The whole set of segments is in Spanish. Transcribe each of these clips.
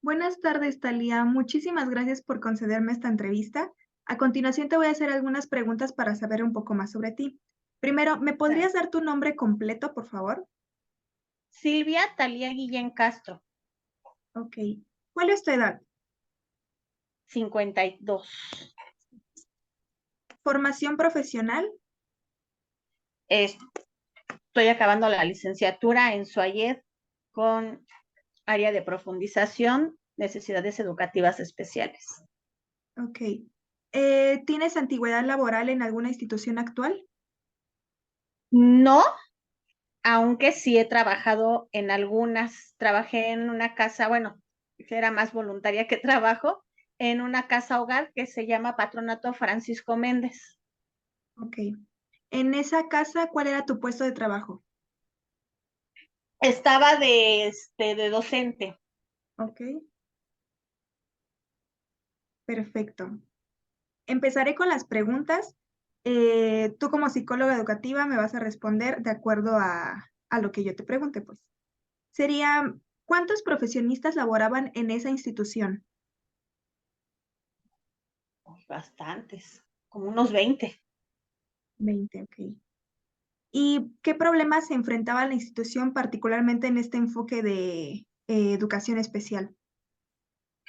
Buenas tardes, Talia. Muchísimas gracias por concederme esta entrevista. A continuación te voy a hacer algunas preguntas para saber un poco más sobre ti. Primero, ¿me Claro. podrías dar tu nombre completo, por favor? Silvia Talía Guillén Castro, Ok. ¿Cuál es tu edad? 52. ¿Formación profesional? Estoy acabando la licenciatura en SUAYED con área de profundización, necesidades educativas especiales. Ok. ¿Tienes antigüedad laboral en alguna institución actual? No, aunque sí he trabajado en algunas. Trabajé en una casa, bueno, era más voluntaria que trabajo, en una casa hogar que se llama Patronato Francisco Méndez. Ok. En esa casa, ¿cuál era tu puesto de trabajo? Estaba de docente. Ok. Perfecto. Empezaré con las preguntas. Tú como psicóloga educativa me vas a responder de acuerdo a lo que yo te pregunte, pues. Sería, ¿cuántos profesionistas laboraban en esa institución? Bastantes, como unos 20. 20, ok. ¿Y qué problemas se enfrentaba la institución particularmente en este enfoque de educación especial?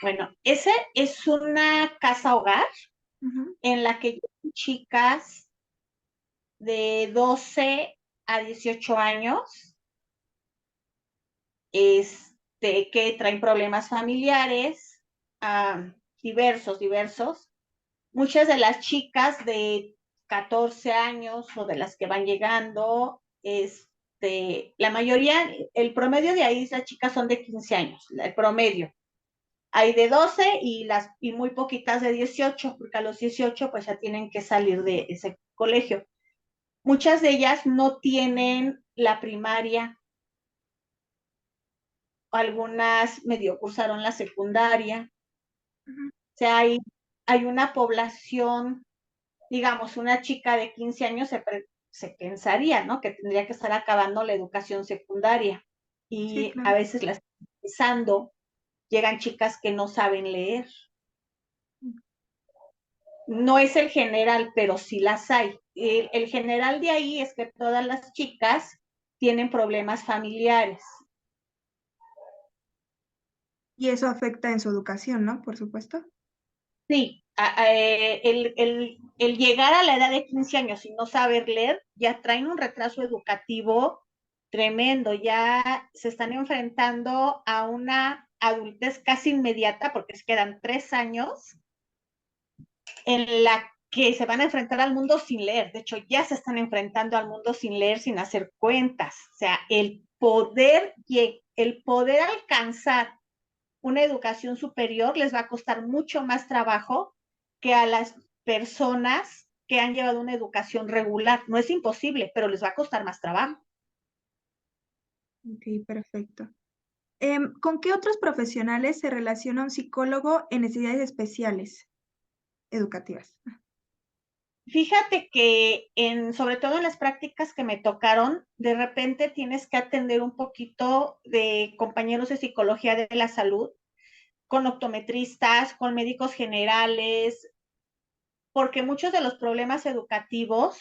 Bueno, ese es una casa hogar Ujú. en la que llegan chicas de 12 a 18 años, que traen problemas familiares, diversos. Muchas de las chicas de 14 años o de las que van llegando, la mayoría, el promedio de ahí, las chicas son de 15 años, el promedio. Hay de 12 y muy poquitas de 18, porque a los 18 pues ya tienen que salir de ese colegio. Muchas de ellas no tienen la primaria, algunas medio cursaron la secundaria. Ujú. O sea, hay una población, digamos, una chica de 15 años se pensaría, ¿no? Que tendría que estar acabando la educación secundaria. Sí, Y a claro. veces las empezando, llegan chicas que no saben leer. No es el general, pero sí las hay. El general de ahí es que todas las chicas tienen problemas familiares. Y eso afecta en su educación, ¿no? Por supuesto. Sí, el llegar a la edad de 15 años y no saber leer ya traen un retraso educativo tremendo, ya se están enfrentando a una adultez casi inmediata porque les quedan 3 años en la que se van a enfrentar al mundo sin leer. De hecho, ya se están enfrentando al mundo sin leer, sin hacer cuentas. O sea, el poder alcanzar una educación superior les va a costar mucho más trabajo que a las personas que han llevado una educación regular. No es imposible, pero les va a costar más trabajo. Ok, perfecto. ¿Con qué otros profesionales se relaciona un psicólogo en necesidades especiales educativas? Fíjate que sobre todo en las prácticas que me tocaron, de repente tienes que atender un poquito de compañeros de psicología de la salud, con optometristas, con médicos generales, porque muchos de los problemas educativos,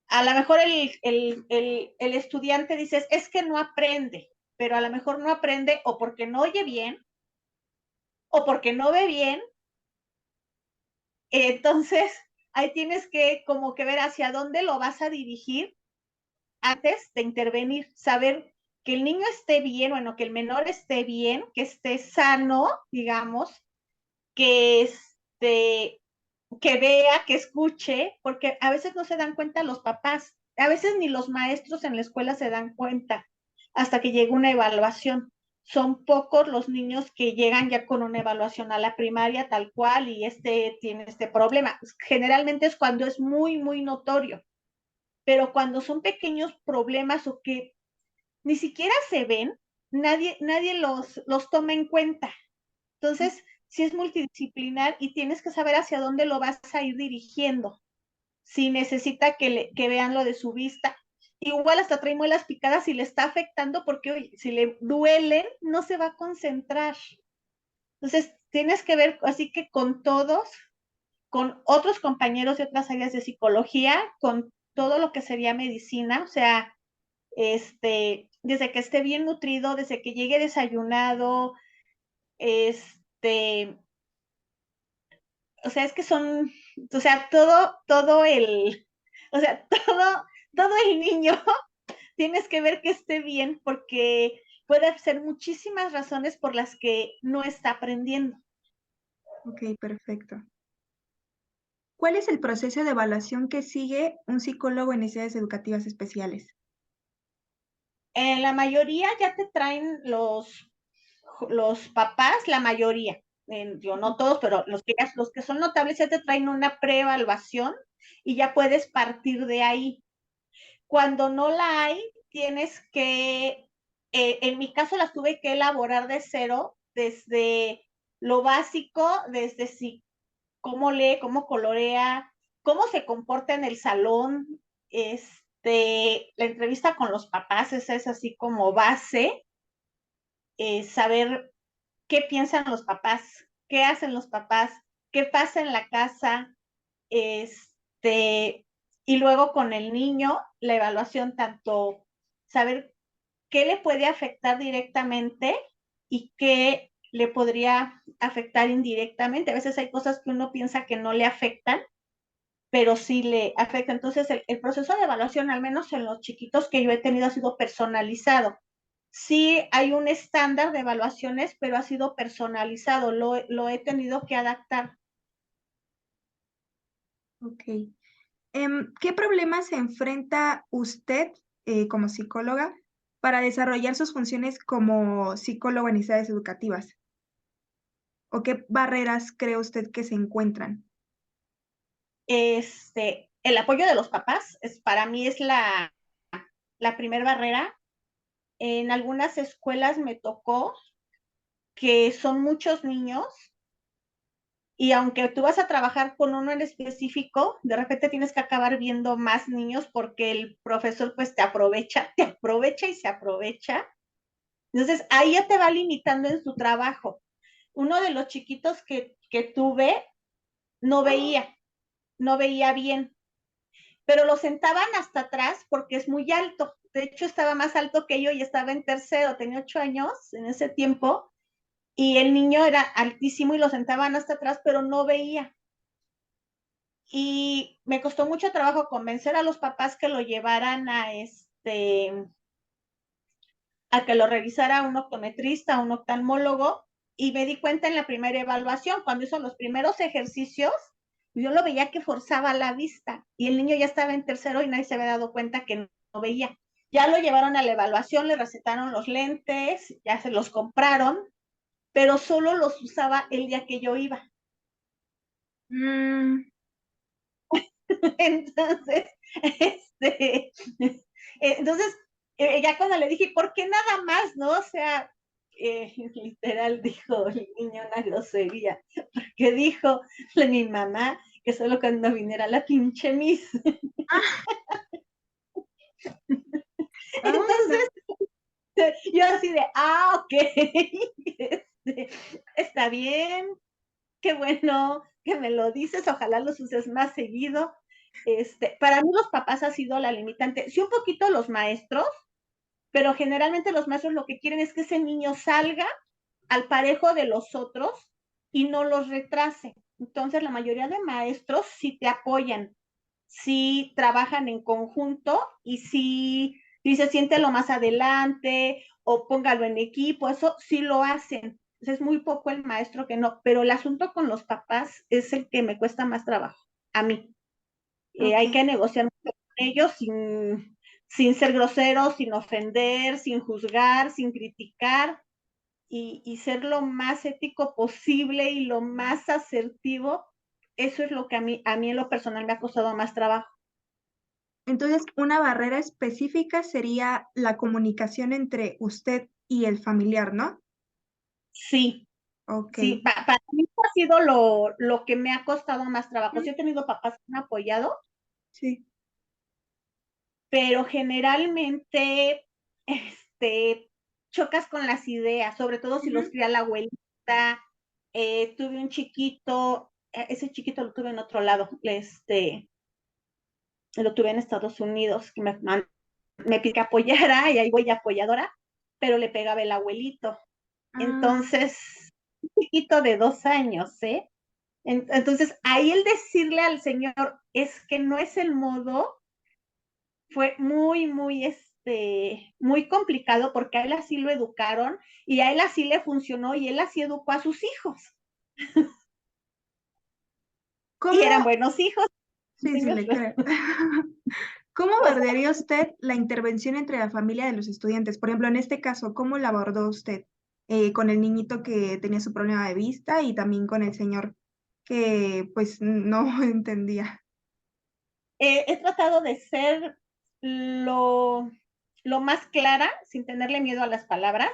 a lo mejor el estudiante dice, es que no aprende, pero a lo mejor no aprende o porque no oye bien o porque no ve bien. Entonces, ahí tienes que como que ver hacia dónde lo vas a dirigir antes de intervenir, saber que el niño esté bien, bueno, que el menor esté bien, que esté sano, digamos, que que vea, que escuche, porque a veces no se dan cuenta los papás, a veces ni los maestros en la escuela se dan cuenta hasta que llega una evaluación. Son pocos los niños que llegan ya con una evaluación a la primaria tal cual y tiene este problema. Generalmente es cuando es muy, muy notorio, pero cuando son pequeños problemas o que ni siquiera se ven, nadie los toma en cuenta. Entonces, sí es multidisciplinar y tienes que saber hacia dónde lo vas a ir dirigiendo. Si necesita que vean lo de su vista, igual hasta trae muelas picadas y le está afectando porque, oye, si le duelen, no se va a concentrar. Entonces, tienes que ver así que con todos, con otros compañeros de otras áreas de psicología, con todo lo que sería medicina, o sea, desde que esté bien nutrido, desde que llegue desayunado, o sea, es que son, o sea, o sea, todo el niño tienes que ver que esté bien porque puede ser muchísimas razones por las que no está aprendiendo. Ok, perfecto. ¿Cuál es el proceso de evaluación que sigue un psicólogo en necesidades educativas especiales? En la mayoría ya te traen los papás, la mayoría, yo no todos, pero los que son notables ya te traen una preevaluación y ya puedes partir de ahí. Cuando no la hay, tienes que, en mi caso las tuve que elaborar de cero, desde lo básico, desde si, cómo lee, cómo colorea, cómo se comporta en el salón, la entrevista con los papás, esa es así como base, saber qué piensan los papás, qué hacen los papás, qué pasa en la casa, y luego con el niño, la evaluación, tanto saber qué le puede afectar directamente y qué le podría afectar indirectamente. A veces hay cosas que uno piensa que no le afectan, pero sí le afecta. Entonces, el proceso de evaluación, al menos en los chiquitos que yo he tenido, ha sido personalizado. Sí hay un estándar de evaluaciones, pero ha sido personalizado, lo he tenido que adaptar. Ok. ¿Qué problemas se enfrenta usted como psicóloga para desarrollar sus funciones como psicóloga en necesidades educativas? ¿O qué barreras cree usted que se encuentran? El apoyo de los papás para mí es la primera barrera. En algunas escuelas me tocó que son muchos niños y aunque tú vas a trabajar con uno en específico, de repente tienes que acabar viendo más niños porque el profesor pues te aprovecha y se aprovecha. Entonces ahí ya te va limitando en su trabajo. Uno de los chiquitos que tuve no veía, no veía bien, pero lo sentaban hasta atrás porque es muy alto. De hecho, estaba más alto que yo y estaba en tercero, tenía 8 años en ese tiempo, y el niño era altísimo y lo sentaban hasta atrás, pero no veía. Y me costó mucho trabajo convencer a los papás que lo llevaran a que lo revisara un optometrista, un oftalmólogo, y me di cuenta en la primera evaluación, cuando hizo los primeros ejercicios, yo lo veía que forzaba la vista, y el niño ya estaba en tercero y nadie se había dado cuenta que no veía. Ya lo llevaron a la evaluación, le recetaron los lentes, ya se los compraron, pero solo los usaba el día que yo iba. Mm, Entonces, este, entonces, ya cuando le dije, ¿por qué nada más, no? O sea, literal dijo el niño una grosería, porque dijo mi mamá que solo cuando viniera la pinche Miss. ah, ah, Entonces, yo así de, ok, este, está bien, qué bueno que me lo dices, ojalá los uses más seguido. Para mí los papás ha sido la limitante, sí un poquito los maestros, pero generalmente los maestros lo que quieren es que ese niño salga al parejo de los otros y no los retrase. Entonces la mayoría de maestros sí te apoyan, sí trabajan en conjunto y sí dice siéntelo más adelante o póngalo en equipo, eso sí lo hacen. Es muy poco el maestro que no, pero el asunto con los papás es el que me cuesta más trabajo, a mí. ok. Hay que negociar mucho con ellos sin ser groseros, sin ofender, sin juzgar, sin criticar y ser lo más ético posible y lo más asertivo. Eso es lo que a mí en lo personal me ha costado más trabajo. Entonces, una barrera específica sería la comunicación entre usted y el familiar, ¿no? Sí, Ok. sí, para mí ha sido lo que me ha costado más trabajo. Mm, Sí he tenido papás que me han apoyado, sí. pero generalmente chocas con las ideas, sobre todo si los Ujú. cría la abuelita. tuve un chiquito, ese chiquito lo tuve en otro lado, lo tuve en Estados Unidos, que me pidió que apoyara y ahí voy apoyadora, pero le pegaba el abuelito. Ah, Entonces, un chiquito de 2 años, ¿eh? Entonces, ahí el decirle al señor es que no es el modo, fue muy complicado porque a él así lo educaron y a él así le funcionó y él así educó a sus hijos. Y eran ¿cómo? buenos hijos. Sí, sí, Niños. le creo. ¿Cómo abordaría usted la intervención entre la familia de los estudiantes? Por ejemplo, en este caso, ¿cómo la abordó usted? Con el niñito que tenía su problema de vista y también con el señor que pues no entendía. He tratado de ser lo más clara, sin tenerle miedo a las palabras.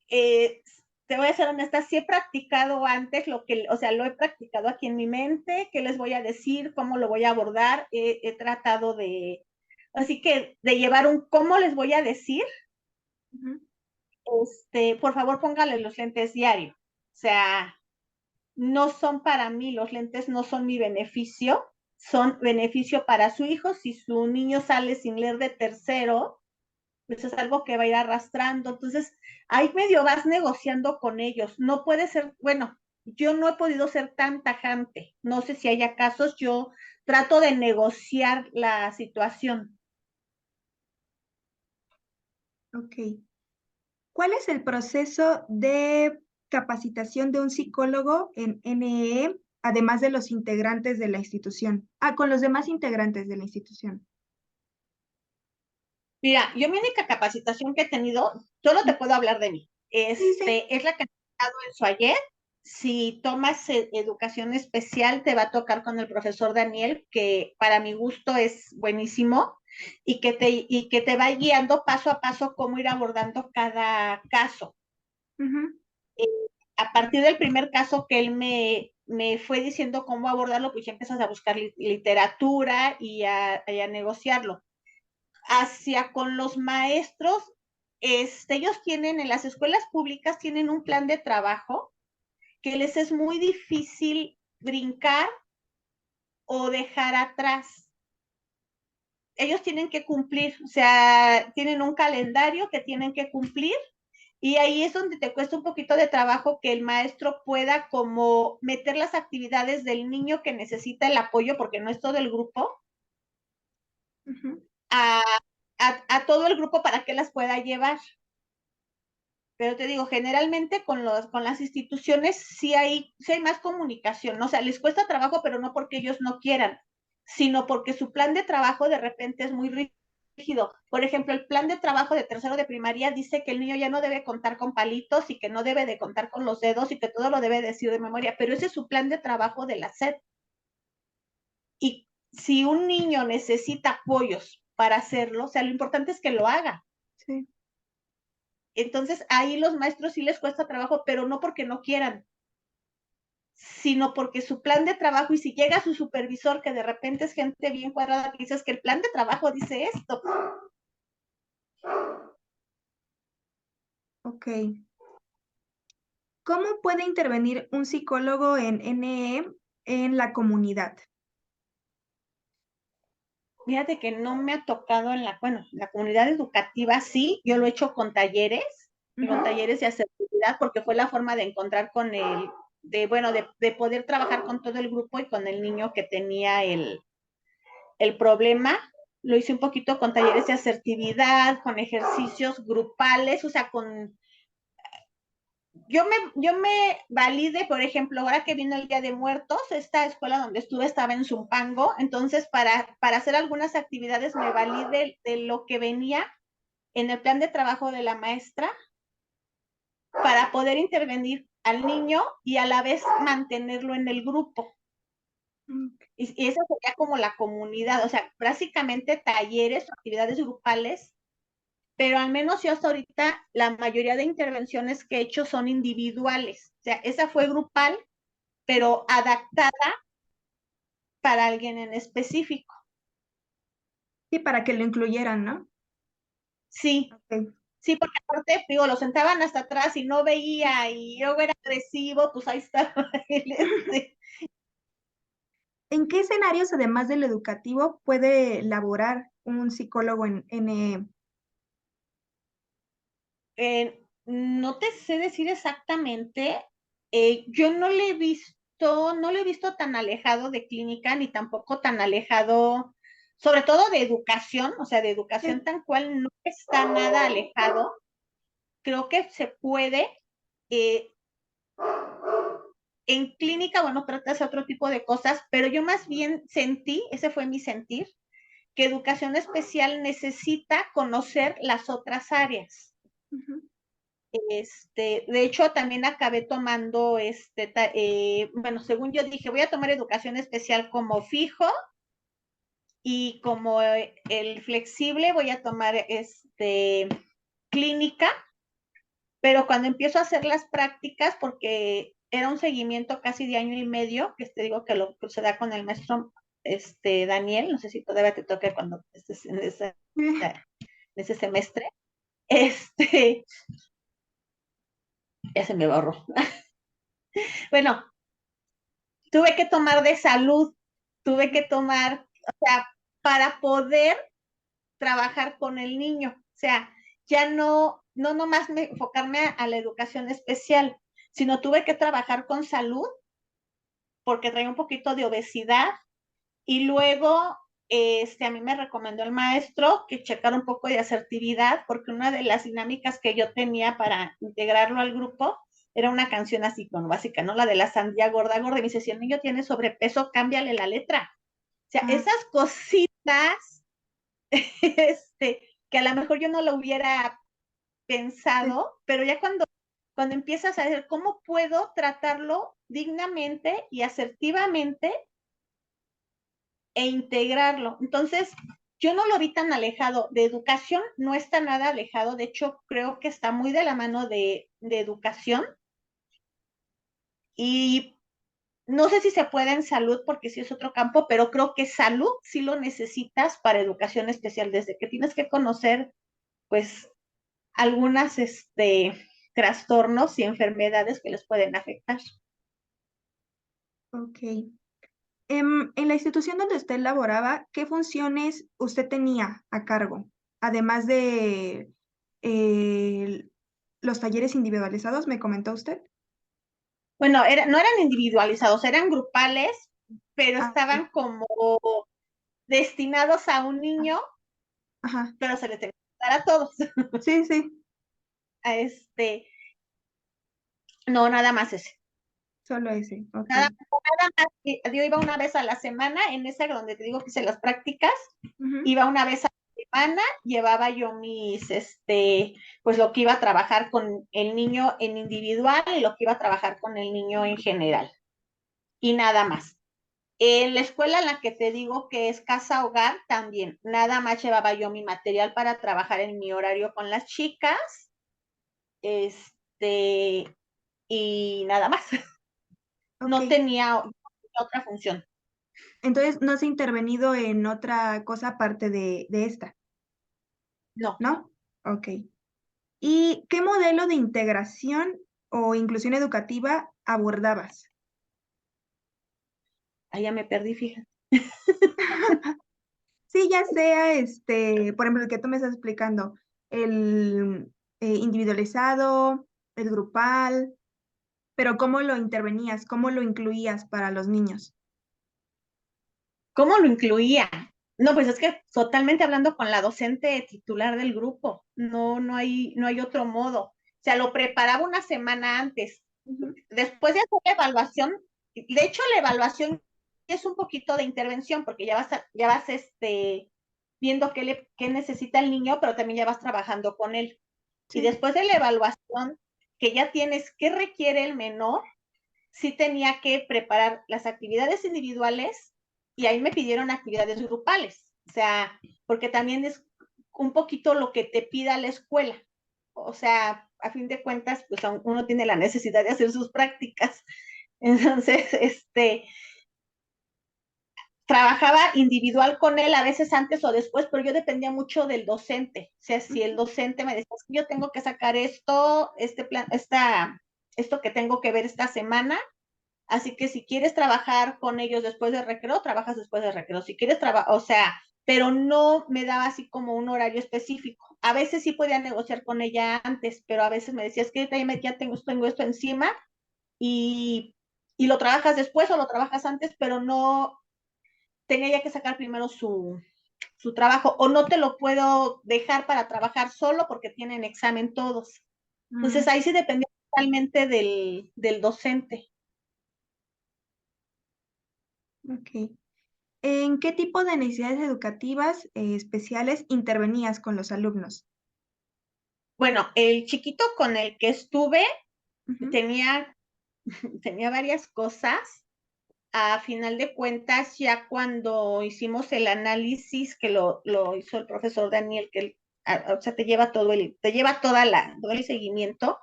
Eh, Te voy a ser honesta, sí he practicado antes o sea, lo he practicado aquí en mi mente, qué les voy a decir, cómo lo voy a abordar, he tratado así que de llevar un cómo les voy a decir, Ujú. por favor póngale los lentes diario, o sea, no son para mí, los lentes no son mi beneficio, son beneficio para su hijo, si su niño sale sin leer de tercero, pues es algo que va a ir arrastrando. Entonces, ahí medio vas negociando con ellos. No puede ser, bueno, yo no he podido ser tan tajante. No sé si haya casos, yo trato de negociar la situación. Ok. ¿Cuál es el proceso de capacitación de un psicólogo en NEE, además de los integrantes de la institución? Ah, con los demás integrantes de la institución. Mira, yo mi única capacitación que he tenido, solo te puedo hablar de mí. Sí, sí. Es la que he dado en Suayet. Si tomas educación especial, te va a tocar con el profesor Daniel, que para mi gusto es buenísimo y que te va guiando paso a paso cómo ir abordando cada caso. Ujú. Eh, a partir del primer caso que él me fue diciendo cómo abordarlo, pues ya empiezas a buscar literatura y a negociarlo. Hacia con los maestros, ellos tienen, en las escuelas públicas, tienen un plan de trabajo que les es muy difícil brincar o dejar atrás. Ellos tienen que cumplir, o sea, tienen un calendario que tienen que cumplir y ahí es donde te cuesta un poquito de trabajo que el maestro pueda como meter las actividades del niño que necesita el apoyo, porque no es todo el grupo, Ujú. a, a todo el grupo para que las pueda llevar. Pero te digo, generalmente con las instituciones sí hay más comunicación, ¿no? O sea, les cuesta trabajo, pero no porque ellos no quieran, sino porque su plan de trabajo de repente es muy rígido. Por ejemplo, el plan de trabajo de tercero de primaria dice que el niño ya no debe contar con palitos y que no debe de contar con los dedos y que todo lo debe decir de memoria, pero ese es su plan de trabajo de la SED. Y si un niño necesita apoyos para hacerlo, o sea, lo importante es que lo haga. Sí. Entonces, ahí los maestros sí les cuesta trabajo, pero no porque no quieran, sino porque su plan de trabajo, y si llega su supervisor, que de repente es gente bien cuadrada, que dices que el plan de trabajo dice esto. Ok. ¿Cómo puede intervenir un psicólogo en NE en la comunidad? Fíjate que no me ha tocado bueno, la comunidad educativa sí, yo lo he hecho con Ujú. talleres de asertividad, porque fue la forma de encontrar con bueno, de poder trabajar con todo el grupo y con el niño que tenía el problema. Lo hice un poquito con talleres de asertividad, con ejercicios grupales, o sea, yo me valide, por ejemplo, ahora que vino el Día de Muertos, esta escuela donde estuve estaba en Zumpango, entonces para hacer algunas actividades me valide de lo que venía en el plan de trabajo de la maestra para poder intervenir al niño y a la vez mantenerlo en el grupo. Mm. Y esa sería como la comunidad, o sea, básicamente talleres, actividades grupales, pero al menos yo hasta ahorita la mayoría de intervenciones que he hecho son individuales. O sea, esa fue grupal, pero adaptada para alguien en específico. Sí, para que lo incluyeran, ¿no? Sí, Ok. Sí, porque aparte, digo, lo sentaban hasta atrás y no veía y luego era agresivo, pues ahí estaba él, ¿En qué escenarios, además del educativo, puede laborar un psicólogo no te sé decir exactamente, yo no lo he visto tan alejado de clínica, ni tampoco tan alejado, sobre todo de educación, o sea, de educación Sí. tan cual no está nada alejado. Creo que se puede, eh, en clínica, bueno, tratas otro tipo de cosas, pero yo más bien sentí, ese fue mi sentir, que educación especial necesita conocer las otras áreas. Ujú. De hecho, también acabé tomando, bueno, según yo dije, voy a tomar educación especial como fijo y como el flexible voy a tomar clínica, pero cuando empiezo a hacer las prácticas, porque era un seguimiento casi de año y medio, que te digo que lo que se da con el maestro Daniel, no sé si todavía te toque cuando estés en ese semestre, este, ya se me borró. Bueno, tuve que tomar de salud, tuve que tomar, o sea, para poder trabajar con el niño. O sea, ya no nomás enfocarme a la educación especial, sino tuve que trabajar con salud porque traía un poquito de obesidad y luego a mí me recomendó el maestro que checara un poco de asertividad porque una de las dinámicas que yo tenía para integrarlo al grupo era una canción así con básica, ¿no? La de la sandía gorda, gorda. Y me dice, si el niño tiene sobrepeso, cámbiale la letra. O sea, Ah, esas cositas, que a lo mejor yo no lo hubiera sí. pensado, pero ya cuando empiezas a ver cómo puedo tratarlo dignamente y asertivamente e integrarlo. Entonces, yo no lo vi tan alejado. De educación no está nada alejado. De hecho, creo que está muy de la mano de educación. Y no sé si se puede en salud, porque sí es otro campo, pero creo que salud sí lo necesitas para educación especial, desde que tienes que conocer, pues, algunas trastornos y enfermedades que les pueden afectar. Ok. En la institución donde usted laboraba, ¿qué funciones usted tenía a cargo? Además de eh, los talleres individualizados, ¿me comentó usted? Bueno, no eran individualizados, eran grupales, pero Ah, ok. estaban como destinados a un Ah, niño, ajá. pero se les tenía que dar a todos. Sí, sí, A no, nada más ese. solo ese. Ok. Nada más, yo iba una vez a la semana, en esa donde te digo que hice las prácticas, Ujú. iba una vez a la semana, llevaba yo pues lo que iba a trabajar con el niño en individual y lo que iba a trabajar con el niño en general. Y nada más. En la escuela en la que te digo que es casa hogar, también nada más llevaba yo mi material para trabajar en mi horario con las chicas, y nada más. Ok. No tenía otra función. Entonces, no se ha intervenido en otra cosa aparte de esta, No, ¿no? Ok. ¿Y qué modelo de integración o inclusión educativa abordabas? ahí ya me perdí, fíjate. Sí, ya sea, por ejemplo, el que tú me estás explicando, el individualizado, el grupal, pero ¿cómo lo intervenías? ¿Cómo lo incluías para los niños? ¿Cómo lo incluía? No, pues es que totalmente hablando con la docente titular del grupo, no hay otro modo. O sea, lo preparaba una semana antes. Ujú. Después de hacer la evaluación, y de hecho la evaluación es un poquito de intervención, porque ya vas viendo qué necesita el niño, pero también ya vas trabajando con él. Y Sí, después de la evaluación, que ya tienes qué requiere el menor, sí tenía que preparar las actividades individuales y ahí me pidieron actividades grupales. O sea, porque también es un poquito lo que te pida la escuela. O sea, a fin de cuentas, pues uno tiene la necesidad de hacer sus prácticas. Entonces, trabajaba individual con él, a veces antes o después, pero yo dependía mucho del docente. O sea, si el docente me decía, yo tengo que sacar esto, este plan, esto que tengo que ver esta semana, así que si quieres trabajar con ellos después de recreo, trabajas después de recreo. Si quieres trabajar, o sea, pero no me daba así como un horario específico. A veces sí podía negociar con ella antes, pero a veces me decía, es que ya tengo esto encima y, y lo trabajas después o lo trabajas antes, pero no tenía ya que sacar primero su trabajo, o no te lo puedo dejar para trabajar solo porque tienen examen todos. Entonces ahí sí dependía totalmente del docente. Ok. ¿En qué tipo de necesidades educativas especiales intervenías con los alumnos? Bueno, el chiquito con el que estuve Ujú. tenía, tenía varias cosas. A final de cuentas, ya cuando hicimos el análisis que lo hizo el profesor Daniel, que él, o sea, te lleva todo el seguimiento.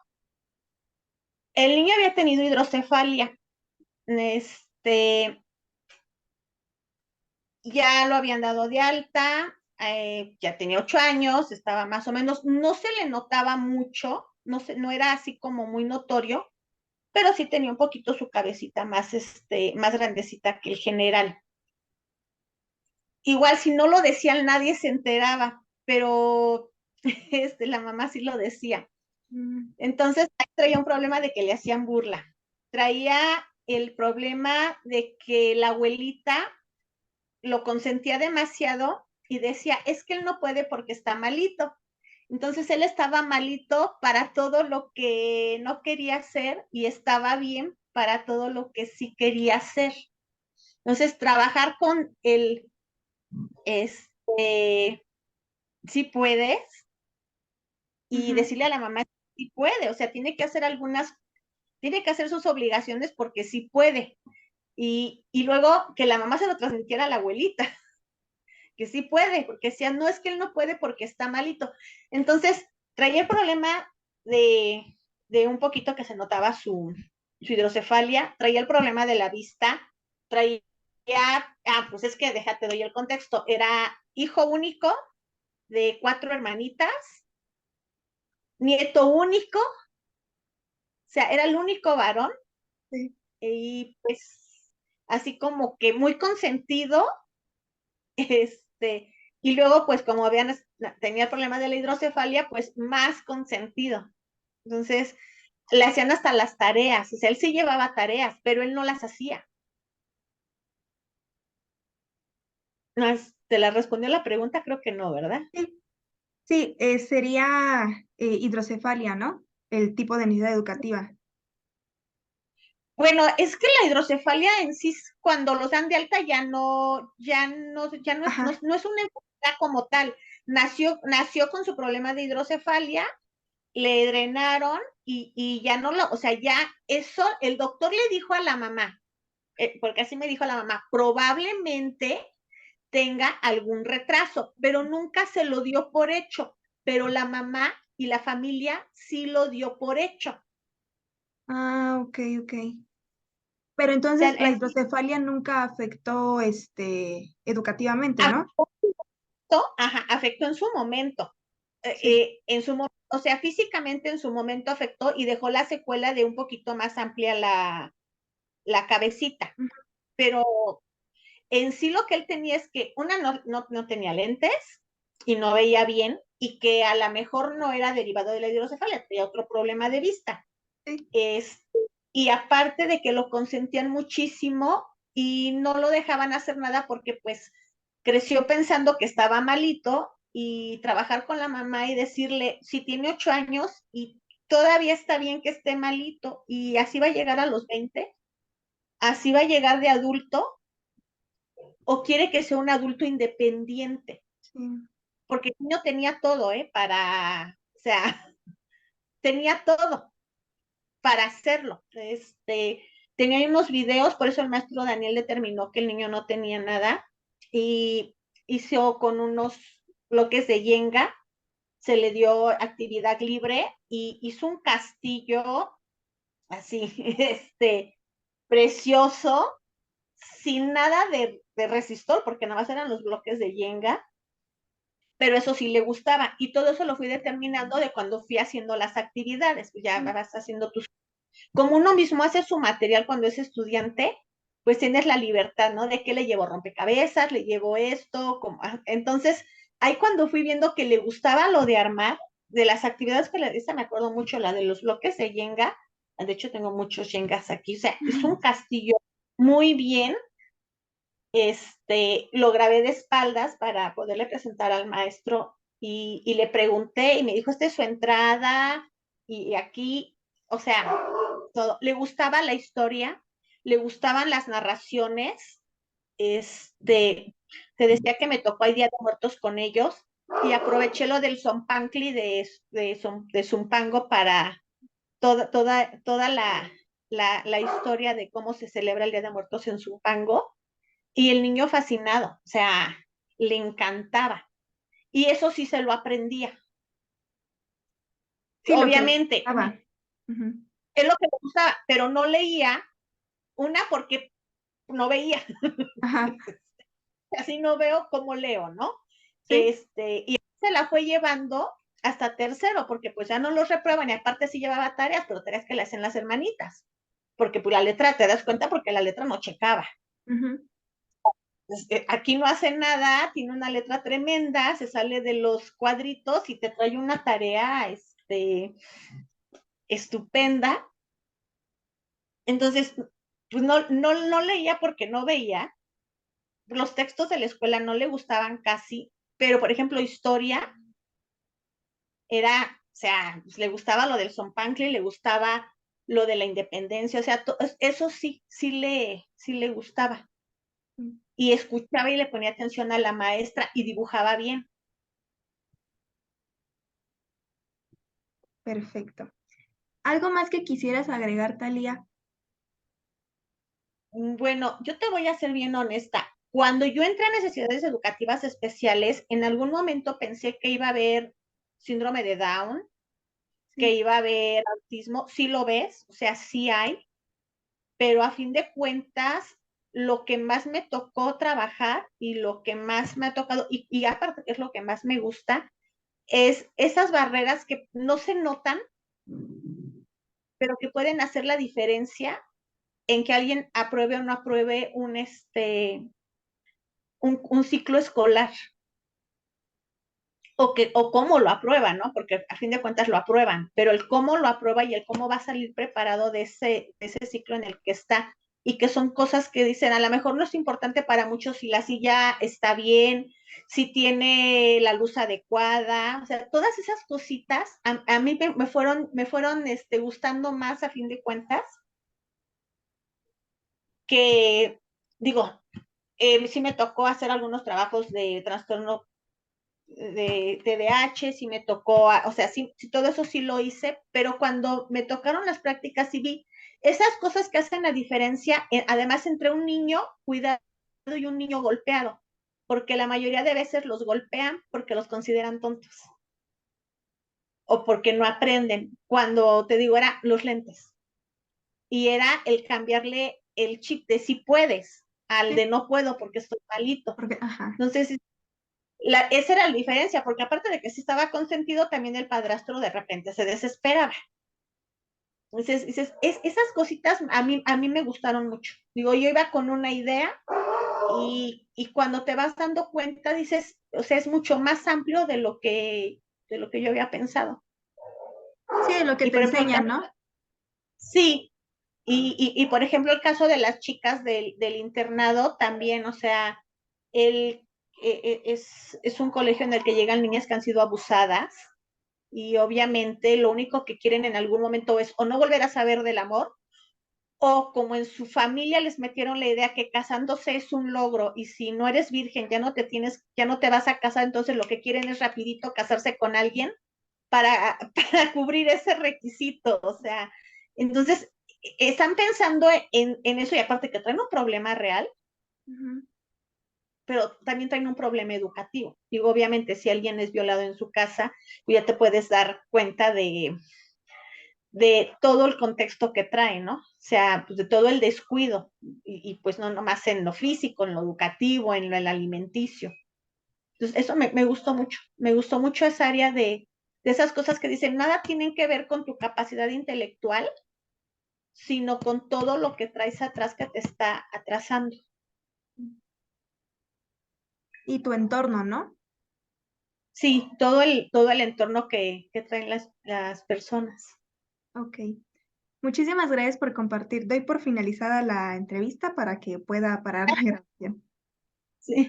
El niño había tenido hidrocefalia. Este, ya lo habían dado de alta, ya tenía 8 años, estaba más o menos, no se le notaba mucho, no era así como muy notorio, pero sí tenía un poquito su cabecita más, más grandecita que el general. Igual si no lo decían, nadie se enteraba, pero la mamá sí lo decía. Mm. Entonces traía un problema de que le hacían burla. Traía el problema de que la abuelita lo consentía demasiado y decía, es que él no puede porque está malito. Entonces él estaba malito para todo lo que no quería hacer y estaba bien para todo lo que sí quería hacer. Entonces trabajar con él, sí puedes, y Ujú. decirle a la mamá sí puede, o sea, tiene que hacer sus obligaciones porque sí puede. Y luego que la mamá se lo transmitiera a la abuelita, que sí puede, porque decía, no es que él no puede porque está malito. Entonces, traía el problema de un poquito que se notaba su hidrocefalia, traía el problema de la vista, traía, pues es que déjate, doy el contexto, era hijo único de 4 hermanitas, nieto único, o sea, era el único varón, Sí. y pues así como que muy consentido, este, y luego pues como tenía el problema de la hidrocefalia, pues más consentido. Entonces, le hacían hasta las tareas, o sea, él sí llevaba tareas, pero él no las hacía. ¿Te la respondió la pregunta? Creo que no, ¿verdad? Sí, sí, sería hidrocefalia, ¿no? El tipo de necesidad educativa. Bueno, es que la hidrocefalia en sí, cuando los dan de alta, Ajá. no es una enfermedad como tal. Nació con su problema de hidrocefalia, le drenaron y ya no o sea, ya eso, el doctor le dijo a la mamá, porque así me dijo la mamá, probablemente tenga algún retraso, pero nunca se lo dio por hecho, pero la mamá y la familia sí lo dio por hecho. O Ah, ok, ok. Pero sea, entonces la hidrocefalia nunca afectó educativamente, ¿no? afectó en su momento. Sí. O sea, físicamente en su momento afectó y dejó la secuela de un poquito más amplia la cabecita, Ujú. pero en sí lo que él tenía es que una no tenía lentes y no veía bien y que a lo mejor no era derivado de la hidrocefalia, tenía otro problema de vista. Sí. Es, y aparte de que lo consentían muchísimo y no lo dejaban hacer nada porque pues creció pensando que estaba malito, y trabajar con la mamá y decirle, si tiene 8 años y todavía está bien que esté malito y así va a llegar a los 20, así va a llegar de adulto, o quiere que sea un adulto independiente, Sí. porque el niño tenía todo, o sea, tenía todo para hacerlo. Tenía unos videos, por eso el maestro Daniel determinó que el niño no tenía nada y hizo con unos bloques de yenga, se le dio actividad libre y hizo un castillo así, precioso, sin nada de resistor, porque nada más eran los bloques de yenga, pero eso sí le gustaba. Y todo eso lo fui determinando de cuando fui haciendo las actividades. Pues ya vas haciendo tus... Como uno mismo hace su material cuando es estudiante, pues tienes la libertad, ¿no? De qué le llevo rompecabezas, le llevo esto, como... Entonces, ahí cuando fui viendo que le gustaba lo de armar, de las actividades que le dice, me acuerdo mucho la de los bloques de yenga, de hecho tengo muchos yengas aquí, o sea, es un castillo muy bien, lo grabé de espaldas para poderle presentar al maestro y le pregunté y me dijo, esta es su entrada y aquí, o sea, todo. Le gustaba la historia, le gustaban las narraciones, te decía que me tocó el Día de Muertos con ellos y aproveché lo del Zompantli de Zumpango para toda la historia de cómo se celebra el Día de Muertos en Zumpango y el niño fascinado, o sea, le encantaba. Y eso sí se lo aprendía. Sí, lo que le Obviamente, gustaba. Ujú. es lo que me gustaba, pero no leía, una porque no veía, Ajá, así no veo cómo leo, ¿no? sí. Y se la fue llevando hasta tercero, porque pues ya no los reprueban, y aparte sí llevaba tareas, pero tareas que le hacen las hermanitas, porque pues la letra, te das cuenta, porque la letra no checaba. Ujú. Aquí no hace nada, tiene una letra tremenda, se sale de los cuadritos y te trae una tarea estupenda. Entonces, pues no leía porque no veía. Los textos de la escuela no le gustaban casi, pero por ejemplo, historia era, o sea, pues, le gustaba lo del Zompantli, le gustaba lo de la independencia, o sea, eso sí le gustaba. Y escuchaba y le ponía atención a la maestra y dibujaba bien. Perfecto. ¿Algo más que quisieras agregar, Talía? Bueno, yo te voy a ser bien honesta. Cuando yo entré a necesidades educativas especiales, en algún momento pensé que iba a haber síndrome de Down, que Sí. iba a haber autismo. Sí lo ves, o sea, sí hay, pero a fin de cuentas, lo que más me tocó trabajar y lo que más me ha tocado, y aparte que es lo que más me gusta, es esas barreras que no se notan, pero que pueden hacer la diferencia en que alguien apruebe o no apruebe un ciclo escolar o cómo lo aprueban, ¿no? Porque a fin de cuentas lo aprueban, pero el cómo lo aprueba y el cómo va a salir preparado de ese ciclo en el que está y que son cosas que dicen, a lo mejor no es importante para muchos si la silla está bien, si tiene la luz adecuada, o sea, todas esas cositas a mí me fueron gustando más a fin de cuentas que, digo, sí me tocó hacer algunos trabajos de trastorno de TDAH, sí me tocó, o sea, sí, todo eso sí lo hice, pero cuando me tocaron las prácticas sí vi esas cosas que hacen la diferencia, además entre un niño cuidado y un niño golpeado, porque la mayoría de veces los golpean porque los consideran tontos o porque no aprenden. Cuando te digo, era los lentes y era el cambiarle el chip de si puedes al de Sí, no puedo porque estoy malito. porque, ajá. Entonces, esa era la diferencia, porque aparte de que sí estaba consentido, también el padrastro de repente se desesperaba. Entonces, dices, esas cositas a mí me gustaron mucho. Digo, yo iba con una idea y cuando te vas dando cuenta, dices, o sea, es mucho más amplio de lo que yo había pensado. Sí, de lo que Y te por ejemplo, enseñan, ¿no? sí, por ejemplo, el caso de las chicas del internado también, o sea, el, es un colegio en el que llegan niñas que han sido abusadas y obviamente lo único que quieren en algún momento es o no volver a saber del amor o como en su familia les metieron la idea que casándose es un logro y si no eres virgen ya no te vas a casar, entonces lo que quieren es rapidito casarse con alguien para cubrir ese requisito, o sea, entonces están pensando en eso y aparte que traen un problema real, Ujú. pero también traen un problema educativo. Digo, obviamente, si alguien es violado en su casa, ya te puedes dar cuenta de todo el contexto que trae, ¿no? O sea, pues de todo el descuido, pues no nomás en lo físico, en lo educativo, en lo alimenticio. Entonces, eso me gustó mucho esa área de esas cosas que dicen, nada tienen que ver con tu capacidad intelectual, sino con todo lo que traes atrás que te está atrasando. Y tu entorno, ¿no? Sí, todo el entorno que traen las personas. Ok. Muchísimas gracias por compartir. Doy por finalizada la entrevista para que pueda parar la grabación.